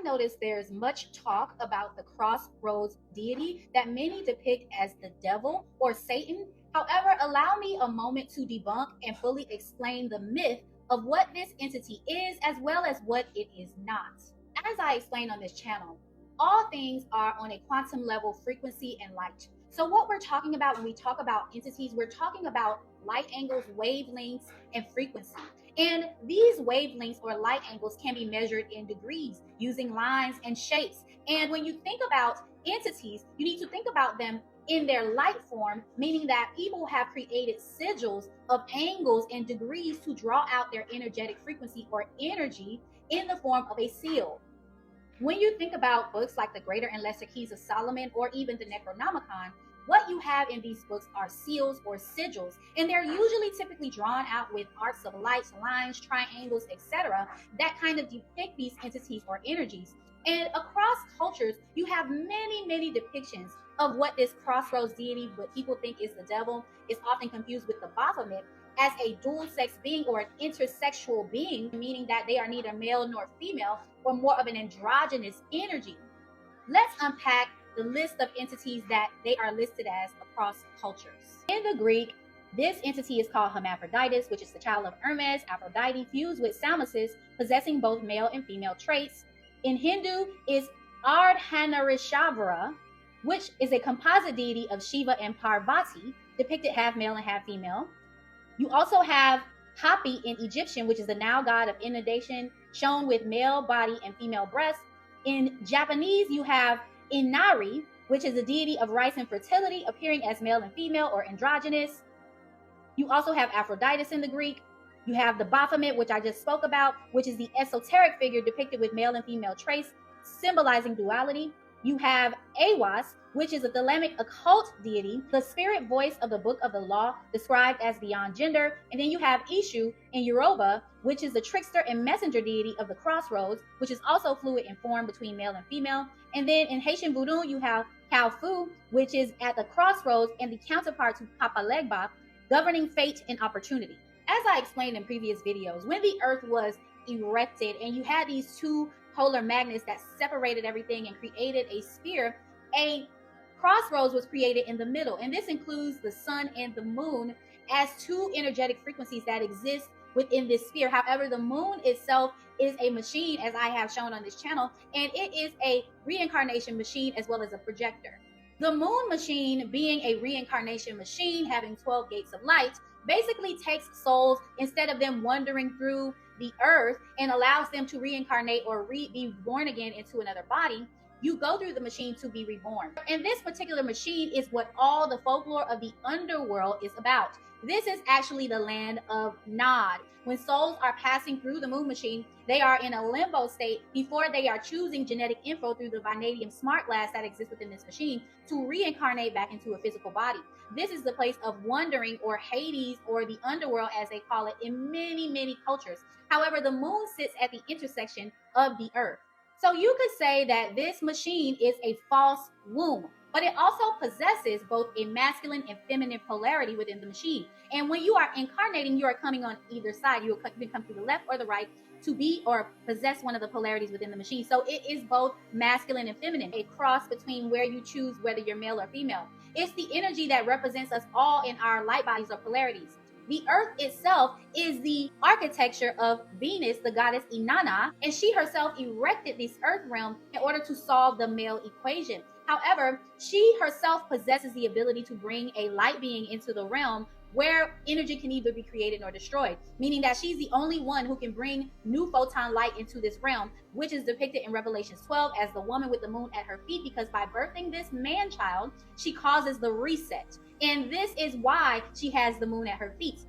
noticed there's much talk about the Crossroads deity that many depict as the devil or Satan. However, allow me a moment to debunk and fully explain the myth of what this entity is as well as what it is not. As I explained on this channel, all things are on a quantum level frequency and light. So what we're talking about when we talk about entities, we're talking about light angles, wavelengths, and frequency. And these wavelengths or light angles can be measured in degrees using lines and shapes. And when you think about entities, you need to think about them in their light form, meaning that people have created sigils of angles and degrees to draw out their energetic frequency or energy in the form of a seal. When you think about books like the Greater and Lesser Keys of Solomon or even the Necronomicon, what you have in these books are seals or sigils, and they're usually typically drawn out with arcs of lights, lines, triangles, etc. that kind of depict these entities or energies. And across cultures, you have many depictions of what this Crossroads deity, what people think is the devil, is often confused with the Baphomet as a dual sex being or an intersexual being, meaning that they are neither male nor female or more of an androgynous energy. Let's unpack the list of entities that they are listed as across cultures. In the Greek, this entity is called Hermaphroditus, which is the child of Hermes, Aphrodite, fused with Shammash, possessing both male and female traits. In Hindu is Ardhanarishvara, which is a composite deity of Shiva and Parvati, depicted half male and half female. You also have Hapi in Egyptian, which is the Nile god of inundation, shown with male body and female breasts. In Japanese, you have Inari, which is the deity of rice and fertility, appearing as male and female or androgynous. You also have Aphrodite in the Greek. You have the Baphomet, which I just spoke about, which is the esoteric figure depicted with male and female traits, symbolizing duality. You have Awas, which is a Thelemic occult deity, the spirit voice of the Book of the Law, described as beyond gender. And then you have Ishu in Yoruba, which is the trickster and messenger deity of the Crossroads, which is also fluid in form between male and female. And then in Haitian Voodoo, you have Kalfu, which is at the crossroads and the counterpart to Papa Legba, governing fate and opportunity. As I explained in previous videos, when the earth was erected and you had these two polar magnets that separated everything and created a sphere, a crossroads was created in the middle. And this includes the sun and the moon as two energetic frequencies that exist within this sphere. However, the moon itself is a machine, as I have shown on this channel, and it is a reincarnation machine as well as a projector. The moon machine, being a reincarnation machine having 12 gates of light, basically takes souls instead of them wandering through the earth and allows them to reincarnate or be born again into another body. You go through the machine to be reborn. And this particular machine is what all the folklore of the underworld is about. This is actually the land of Nod. When souls are passing through the moon machine, they are in a limbo state before they are choosing genetic info through the vanadium smart glass that exists within this machine to reincarnate back into a physical body. This is the place of wandering, or Hades, or the underworld as they call it in many cultures. However, the moon sits at the intersection of the earth. So you could say that this machine is a false womb, but it also possesses both a masculine and feminine polarity within the machine. And when you are incarnating, you are coming on either side. You can come to the left or the right to be or possess one of the polarities within the machine. So it is both masculine and feminine, a cross between where you choose whether you're male or female. It's the energy that represents us all in our light bodies or polarities. The earth itself is the architecture of Venus, the goddess Inanna, and she herself erected this earth realm in order to solve the male equation. However, she herself possesses the ability to bring a light being into the realm where energy can either be created or destroyed, meaning that she's the only one who can bring new photon light into this realm, which is depicted in Revelations 12 as the woman with the moon at her feet, because by birthing this man-child, she causes the reset. And this is why she has the moon at her feet.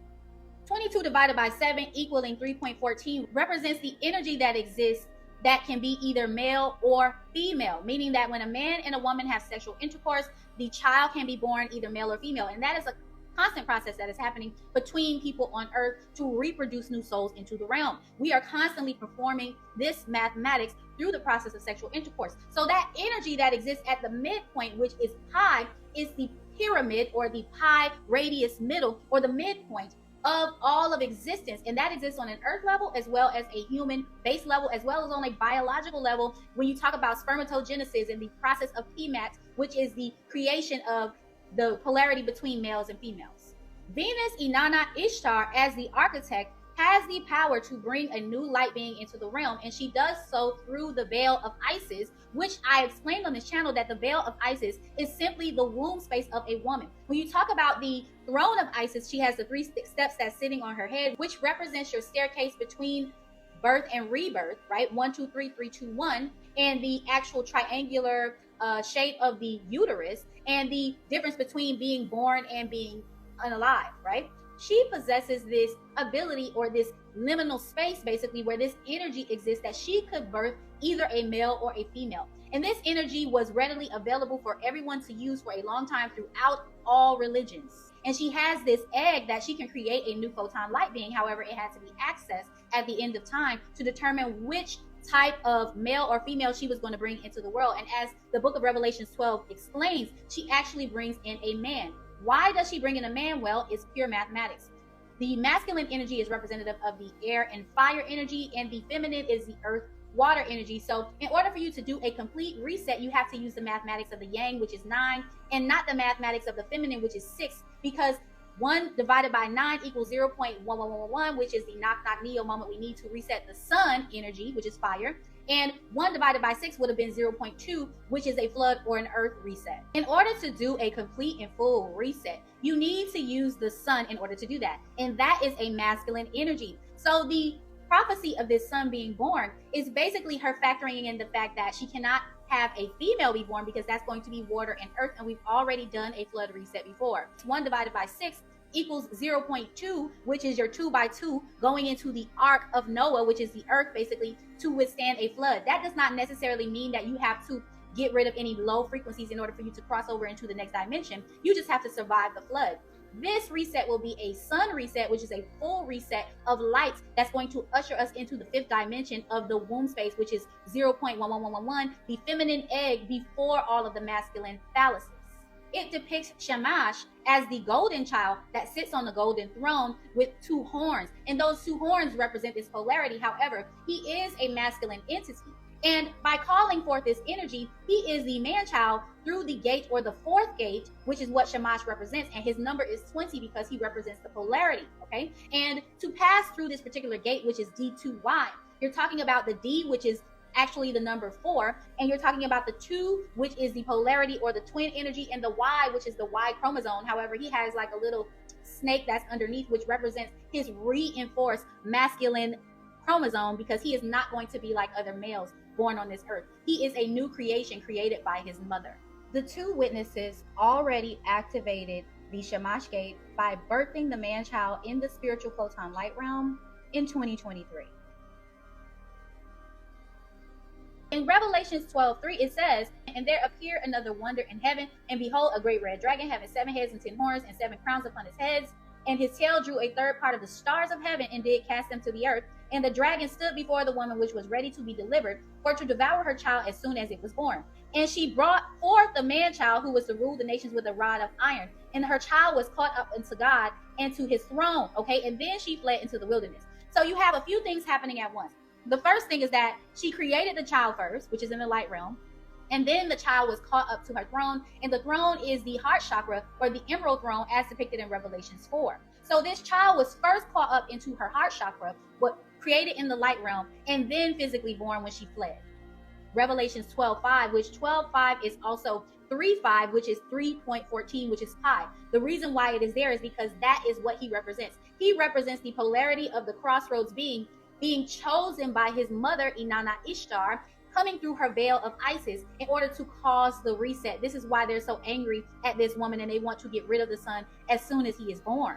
22 divided by 7 equaling 3.14 represents the energy that exists that can be either male or female, meaning that when a man and a woman have sexual intercourse, the child can be born either male or female. And that is a constant process that is happening between people on earth to reproduce new souls into the realm. We are constantly performing this mathematics through the process of sexual intercourse. So that energy that exists at the midpoint, which is pi, is the pyramid or the pi radius middle or the midpoint. of all of existence, and that exists on an earth level as well as a human base level, as well as on a biological level when you talk about spermatogenesis and the process of PMAX, which is the creation of the polarity between males and females. Venus Inanna Ishtar, as the architect, has the power to bring a new light being into the realm, and she does so through the veil of Isis, which I explained on this channel that the veil of Isis is simply the womb space of a woman. When you talk about the throne of Isis, she has the 3 steps that's sitting on her head, which represents your staircase between birth and rebirth, right? 1, 2, 3, 3, 2, 1, and the actual triangular shape of the uterus, and the difference between being born and being unalive, right? She possesses this ability, or this liminal space basically, where this energy exists that she could birth either a male or a female. And this energy was readily available for everyone to use for a long time throughout all religions. And she has this egg that she can create a new photon light being. However, it had to be accessed at the end of time to determine which type of male or female she was going to bring into the world. And as the book of Revelations 12 explains, she actually brings in a man. Why does she bring in a man? Well, it's pure mathematics. The masculine energy is representative of the air and fire energy, and the feminine is the earth, water energy. So in order for you to do a complete reset, you have to use the mathematics of the yang, which is 9, and not the mathematics of the feminine, which is 6, because 1 divided by 9 equals 0.1111, which is the knock knock neo moment we need to reset the sun energy, which is fire. And 1 divided by 6 would have been 0.2, which is a flood or an earth reset. In order to do a complete and full reset, you need to use the sun in order to do that. And that is a masculine energy. So the prophecy of this son being born is basically her factoring in the fact that she cannot have a female be born, because that's going to be water and earth, and we've already done a flood reset before. 1 divided by 6 equals 0.2, which is your 2 by 2 going into the ark of Noah, which is the earth basically, to withstand a flood. That does not necessarily mean that you have to get rid of any low frequencies in order for you to cross over into the next dimension. You just have to survive the flood. This reset will be a sun reset, which is a full reset of light that's going to usher us into the 5th dimension of the womb space, which is 0.11111, the feminine egg before all of the masculine phalluses. It depicts Shammash as the golden child that sits on the golden throne with 2 horns. And those 2 horns represent this polarity. However, he is a masculine entity. And by calling forth this energy, he is the man-child through the gate, or the 4th gate, which is what Shammash represents. And his number is 20 because he represents the polarity, okay? And to pass through this particular gate, which is D2Y, you're talking about the D, which is actually the number 4, and you're talking about the 2, which is the polarity or the twin energy, and the Y, which is the Y chromosome. However, he has like a little snake that's underneath, which represents his reinforced masculine chromosome, because he is not going to be like other males born on this earth. He is a new creation created by his mother. The 2 witnesses already activated the Shammash gate by birthing the man-child in the spiritual photon light realm in 2023. In Revelations 12:3, it says, "And there appeared another wonder in heaven, and behold, a great red dragon, having 7 heads and 10 horns, and 7 crowns upon his heads. And his tail drew a 3rd part of the stars of heaven, and did cast them to the earth. And the dragon stood before the woman which was ready to be delivered, for to devour her child as soon as it was born. And she brought forth the man-child, who was to rule the nations with a rod of iron. And her child was caught up unto God and to his throne." Okay, and then she fled into the wilderness. So you have a few things happening at once. The first thing is that she created the child first, which is in the light realm. And then the child was caught up to her throne. And the throne is the heart chakra, or the emerald throne, as depicted in Revelations 4. So this child was first caught up into her heart chakra, what created in the light realm, and then physically born when she fled. Revelations 12:5, which 12:5 is also 3:5, which is 3.14, which is pi. The reason why it is there is because that is what he represents. He represents the polarity of the crossroads being chosen by his mother, Inanna Ishtar, coming through her veil of Isis in order to cause the reset. This is why they're so angry at this woman, and they want to get rid of the son as soon as he is born.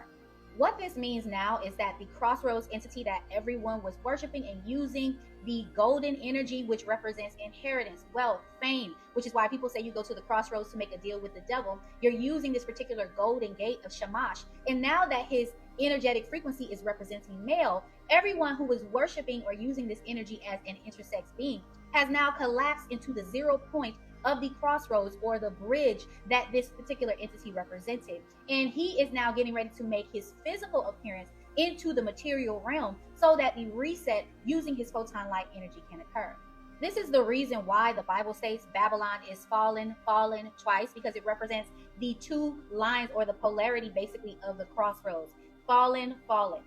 What this means now is that the Crossroads entity that everyone was worshiping and using, the golden energy, which represents inheritance, wealth, fame, which is why people say you go to the crossroads to make a deal with the devil. You're using this particular golden gate of Shammash. And now that his energetic frequency is representing male, everyone who was worshiping or using this energy as an intersex being has now collapsed into the 0 point of the crossroads or the bridge that this particular entity represented. And he is now getting ready to make his physical appearance into the material realm so that the reset using his photon light energy can occur. This is the reason why the Bible states Babylon is fallen, fallen twice, because it represents the two lines or the polarity basically of the crossroads. Fallen, fallen.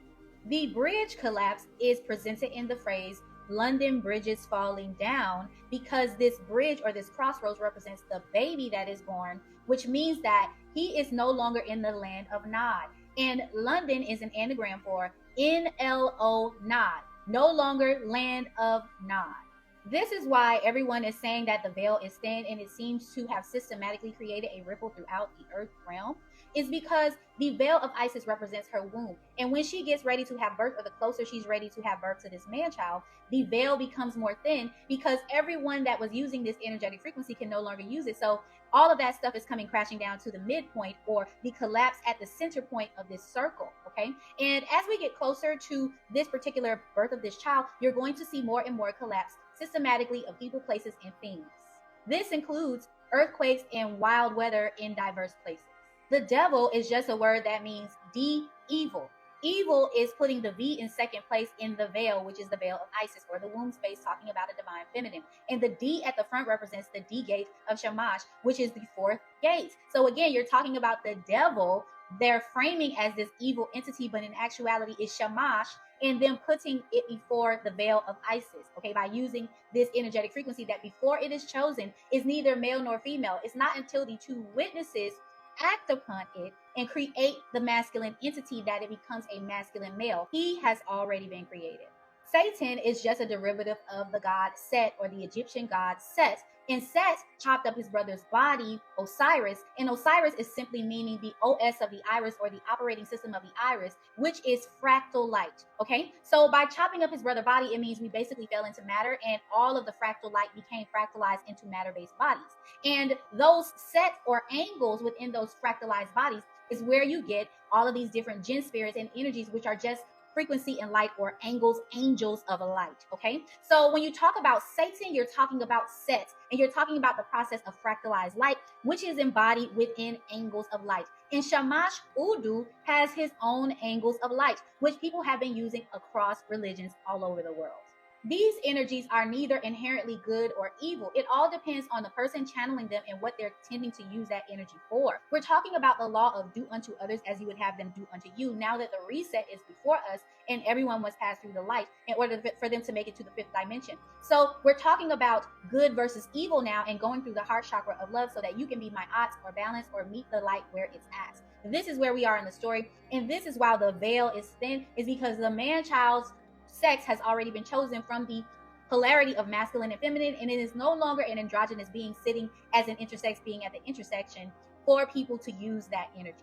The bridge collapse is presented in the phrase London Bridge is falling down, because this bridge or this crossroads represents the baby that is born, which means that he is no longer in the land of Nod. And London is an anagram for NLO Nod, no longer land of Nod. This is why everyone is saying that the veil is thin, and it seems to have systematically created a ripple throughout the earth realm, is because the veil of Isis represents her womb. And when she gets ready to have birth, or the closer she's ready to have birth to this man-child, the veil becomes more thin, because everyone that was using this energetic frequency can no longer use it. So all of that stuff is coming crashing down to the midpoint, or the collapse at the center point of this circle, okay? And as we get closer to this particular birth of this child, you're going to see more and more collapse systematically of people, places, and things. This includes earthquakes and wild weather in diverse places. The devil is just a word that means evil. Evil is putting the V in second place in the veil, which is the veil of Isis, or the womb space, talking about a divine feminine. And the D at the front represents the D gate of Shamash, which is the fourth gate. So again, you're talking about the devil. They're framing as this evil entity, but in actuality is Shamash, and then putting it before the veil of Isis, okay, by using this energetic frequency that before it is chosen is neither male nor female. It's not until the two witnesses act upon it and create the masculine entity that it becomes a masculine male. He has already been created. Satan is just a derivative of the god Set, or the Egyptian god Set. And Set chopped up his brother's body, Osiris, and Osiris is simply meaning the OS of the iris, or the operating system of the iris, which is fractal light, okay? So by chopping up his brother's body, it means we basically fell into matter, and all of the fractal light became fractalized into matter-based bodies. And those set or angles within those fractalized bodies is where you get all of these different jinn spirits and energies, which are just frequency and light, or angles, angels of light, okay? So when you talk about Satan, you're talking about Set, and you're talking about the process of fractalized light, which is embodied within angles of light. And Shamash Udu has his own angles of light, which people have been using across religions all over the world. These energies are neither inherently good or evil. It all depends on the person channeling them and what they're tending to use that energy for. We're talking about the law of do unto others as you would have them do unto you, now that the reset is before us and everyone must pass through the light in order for them to make it to the fifth dimension. So we're talking about good versus evil now, and going through the heart chakra of love so that you can be my odds or balance, or meet the light where it's at. This is where we are in the story, and this is why the veil is thin, is because the man-child's sex has already been chosen from the polarity of masculine and feminine, and it is no longer an androgynous being sitting as an intersex being at the intersection for people to use that energy.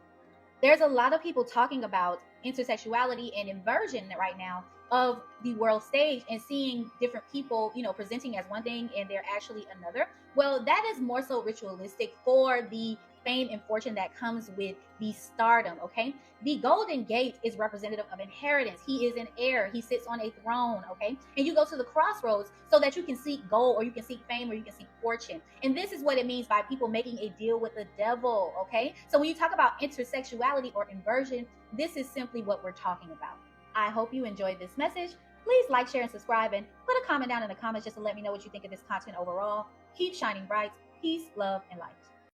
There's a lot of people talking about intersexuality and inversion right now of the world stage, and seeing different people, presenting as one thing and they're actually another. Well, that is more so ritualistic for the fame and fortune that comes with the stardom, okay? The golden gate is representative of inheritance. He is an heir. He sits on a throne, okay? And you go to the crossroads so that you can seek gold, or you can seek fame, or you can seek fortune. And this is what it means by people making a deal with the devil, okay? So when you talk about intersexuality or inversion, this is simply what we're talking about. I hope you enjoyed this message. Please like, share, and subscribe, and put a comment down in the comments just to let me know what you think of this content overall. Keep shining bright. Peace, love, and light.